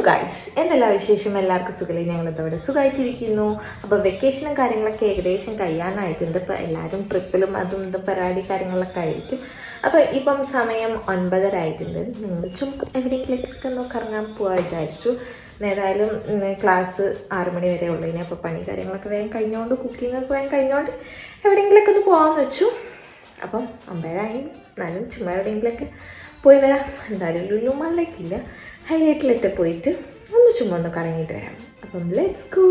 Guys, എന്തെല്ലാം വിശേഷം? എല്ലാവർക്കും സുഖമില്ലേ? ഞങ്ങളിതവിടെ സുഖമായിട്ടിരിക്കുന്നു. അപ്പോൾ വെക്കേഷനും കാര്യങ്ങളൊക്കെ ഏകദേശം കഴിയാനായിട്ടുണ്ട്. ഇപ്പോൾ എല്ലാവരും ട്രിപ്പിലും അതും ഇതും പരിപാടി കാര്യങ്ങളൊക്കെ ആയിരിക്കും. അപ്പോൾ ഇപ്പം സമയം 9:30 ആയിട്ടുണ്ട്. നിങ്ങൾ ചുമ്മാ എവിടെയെങ്കിലൊക്കെ ഒന്ന് കറങ്ങാൻ പോകാൻ വിചാരിച്ചു. ഏതായാലും ക്ലാസ് 6 മണി വരെ ഉള്ളതിന് അപ്പോൾ പണി കാര്യങ്ങളൊക്കെ വേഗം കഴിഞ്ഞുകൊണ്ട് കുക്കിങ്ങൊക്കെ വേഗം കഴിഞ്ഞുകൊണ്ട് എവിടെയെങ്കിലൊക്കെ ഒന്ന് പോകാമെന്ന് വെച്ചു. അപ്പം 9:30 എന്നാലും ചുമ്മാ എവിടെയെങ്കിലൊക്കെ പോയി വരാം. എന്തായാലും ലുലു മാളിലേക്കില്ല, ഹൈലൈറ്റിലിട്ട് പോയിട്ട് ഒന്ന് ചുമ്മാ ഒന്ന് കറങ്ങിയിട്ട് വരാം. അപ്പം ലെറ്റ്സ് ഗോ.